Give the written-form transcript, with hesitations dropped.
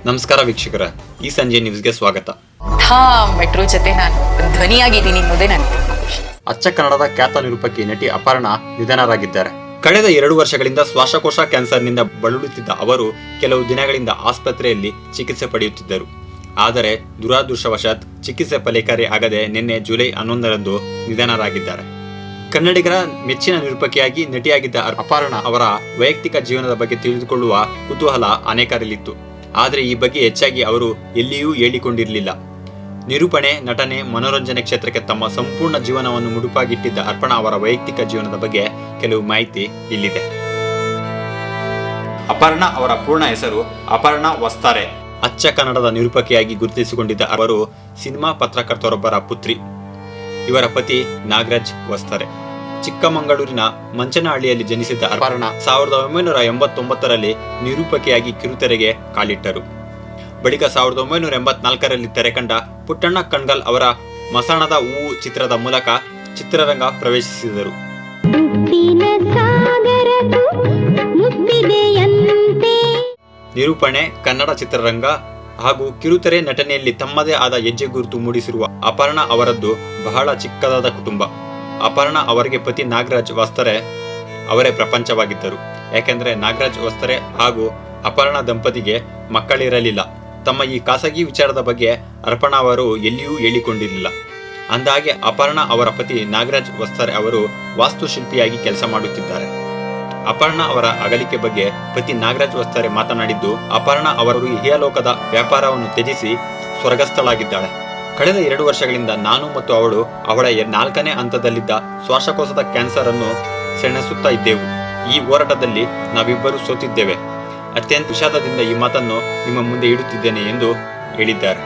ನಮಸ್ಕಾರ ವೀಕ್ಷಕರ, ಈ ಸಂಜೆ ನ್ಯೂಸ್ಗೆ ಸ್ವಾಗತ. ಮೆಟ್ರೋ ಜೊತೆ ನಾನು ಧ್ವನಿಯಾಗಿದ್ದೀನಿ ಅನ್ನೋದೇ ನನಗೆ. ಅಚ್ಚ ಕನ್ನಡದ ಖ್ಯಾತ ನಿರೂಪಕಿ ನಟಿ ಅಪರ್ಣಾ ನಿಧನರಾಗಿದ್ದಾರೆ. ಕಳೆದ 2 ವರ್ಷಗಳಿಂದ ಶ್ವಾಸಕೋಶ ಕ್ಯಾನ್ಸರ್ನಿಂದ ಬಳಲುತ್ತಿದ್ದ ಅವರು ಕೆಲವು ದಿನಗಳಿಂದ ಆಸ್ಪತ್ರೆಯಲ್ಲಿ ಚಿಕಿತ್ಸೆ ಪಡೆಯುತ್ತಿದ್ದರು. ಆದರೆ ದುರಾದೃಷ್ಟವಶಾತ್ ಚಿಕಿತ್ಸೆ ಫಲಕಾರಿ ಆಗದೆ ನಿನ್ನೆ ಜುಲೈ 11ರಂದು ನಿಧನರಾಗಿದ್ದಾರೆ. ಕನ್ನಡಿಗರ ಮೆಚ್ಚಿನ ನಿರೂಪಕಿಯಾಗಿ ನಟಿಯಾಗಿದ್ದ ಅಪರ್ಣಾ ಅವರ ವೈಯಕ್ತಿಕ ಜೀವನದ ಬಗ್ಗೆ ತಿಳಿದುಕೊಳ್ಳುವ ಕುತೂಹಲ ಅನೇಕರಲ್ಲಿತ್ತು. ಆದರೆ ಈ ಬಗ್ಗೆ ಹೆಚ್ಚಾಗಿ ಅವರು ಎಲ್ಲಿಯೂ ಹೇಳಿಕೊಂಡಿರಲಿಲ್ಲ. ನಿರೂಪಣೆ, ನಟನೆ, ಮನೋರಂಜನೆ ಕ್ಷೇತ್ರಕ್ಕೆ ತಮ್ಮ ಸಂಪೂರ್ಣ ಜೀವನವನ್ನು ಮುಡುಪಾಗಿಟ್ಟಿದ್ದ ಅಪರ್ಣಾ ಅವರ ವೈಯಕ್ತಿಕ ಜೀವನದ ಬಗ್ಗೆ ಕೆಲವು ಮಾಹಿತಿ ಇಲ್ಲಿದೆ. ಅಪರ್ಣಾ ಅವರ ಪೂರ್ಣ ಹೆಸರು ಅಪರ್ಣಾ ವಸ್ತಾರೆ. ಅಚ್ಚ ಕನ್ನಡದ ನಿರೂಪಕಿಯಾಗಿ ಗುರುತಿಸಿಕೊಂಡಿದ್ದ ಅವರು ಸಿನಿಮಾ ಪತ್ರಕರ್ತರೊಬ್ಬರ ಪುತ್ರಿ. ಇವರ ಪತಿ ನಾಗರಾಜ್ ವಸ್ತಾರೆ. ಚಿಕ್ಕಮಗಳೂರಿನ ಮಂಚನಹಳ್ಳಿಯಲ್ಲಿ ಜನಿಸಿದ್ದ ಅಪರ್ಣಾ 1989ರಲ್ಲಿ ನಿರೂಪಕಿಯಾಗಿ ಕಿರುತೆರೆಗೆ ಕಾಲಿಟ್ಟರು. ಬಳಿಕ 1984ರಲ್ಲಿ ತೆರೆಕಂಡ ಪುಟ್ಟಣ್ಣ ಕಣಗಾಲ್ ಅವರ ಮಸಣದ ಹೂವು ಚಿತ್ರದ ಮೂಲಕ ಚಿತ್ರರಂಗ ಪ್ರವೇಶಿಸಿದರು. ನಿರೂಪಣೆ, ಕನ್ನಡ ಚಿತ್ರರಂಗ ಹಾಗೂ ಕಿರುತೆರೆ ನಟನೆಯಲ್ಲಿ ತಮ್ಮದೇ ಆದ ಹೆಜ್ಜೆ ಗುರುತು ಮೂಡಿಸಿರುವ ಅಪರ್ಣಾ ಅವರದ್ದು ಬಹಳ ಚಿಕ್ಕದಾದ ಕುಟುಂಬ. ಅಪರ್ಣಾ ಅವರಿಗೆ ಪತಿ ನಾಗರಾಜ್ ವಸ್ತಾರೆ ಅವರೇ ಪ್ರಪಂಚವಾಗಿದ್ದರು. ಯಾಕೆಂದರೆ ನಾಗರಾಜ್ ವಸ್ತಾರೆ ಹಾಗೂ ಅಪರ್ಣಾ ದಂಪತಿಗೆ ಮಕ್ಕಳಿರಲಿಲ್ಲ. ತಮ್ಮ ಈ ಖಾಸಗಿ ವಿಚಾರದ ಬಗ್ಗೆ ಅಪರ್ಣಾ ಅವರು ಎಲ್ಲಿಯೂ ಹೇಳಿಕೊಂಡಿರಲಿಲ್ಲ. ಅಂದಹಾಗೆ ಅಪರ್ಣಾ ಅವರ ಪತಿ ನಾಗರಾಜ್ ವಸ್ತಾರೆ ಅವರು ವಾಸ್ತುಶಿಲ್ಪಿಯಾಗಿ ಕೆಲಸ ಮಾಡುತ್ತಿದ್ದಾರೆ. ಅಪರ್ಣಾ ಅವರ ಅಗಲಿಕೆ ಬಗ್ಗೆ ಪತಿ ನಾಗರಾಜ್ ವಸ್ತಾರೆ ಮಾತನಾಡಿದ್ದು, ಅಪರ್ಣಾ ಅವರು ಇಹಲೋಕದ ವ್ಯಾಪಾರವನ್ನು ತ್ಯಜಿಸಿ ಸ್ವರ್ಗಸ್ಥಳಾಗಿದ್ದಾಳೆ. ಕಳೆದ 2 ವರ್ಷಗಳಿಂದ ನಾನು ಮತ್ತು ಅವಳು ಅವಳ 4ನೇ ಹಂತದಲ್ಲಿದ್ದ ಶ್ವಾಸಕೋಶದ ಕ್ಯಾನ್ಸರ್ ಅನ್ನು ಸೆಣಸುತ್ತಾ ಇದ್ದೆವು. ಈ ಹೋರಾಟದಲ್ಲಿ ನಾವಿಬ್ಬರು ಸೋತಿದ್ದೇವೆ. ಅತ್ಯಂತ ವಿಷಾದದಿಂದ ಈ ಮಾತನ್ನು ನಿಮ್ಮ ಮುಂದೆ ಇಡುತ್ತಿದ್ದೇನೆ ಎಂದು ಹೇಳಿದ್ದಾರೆ.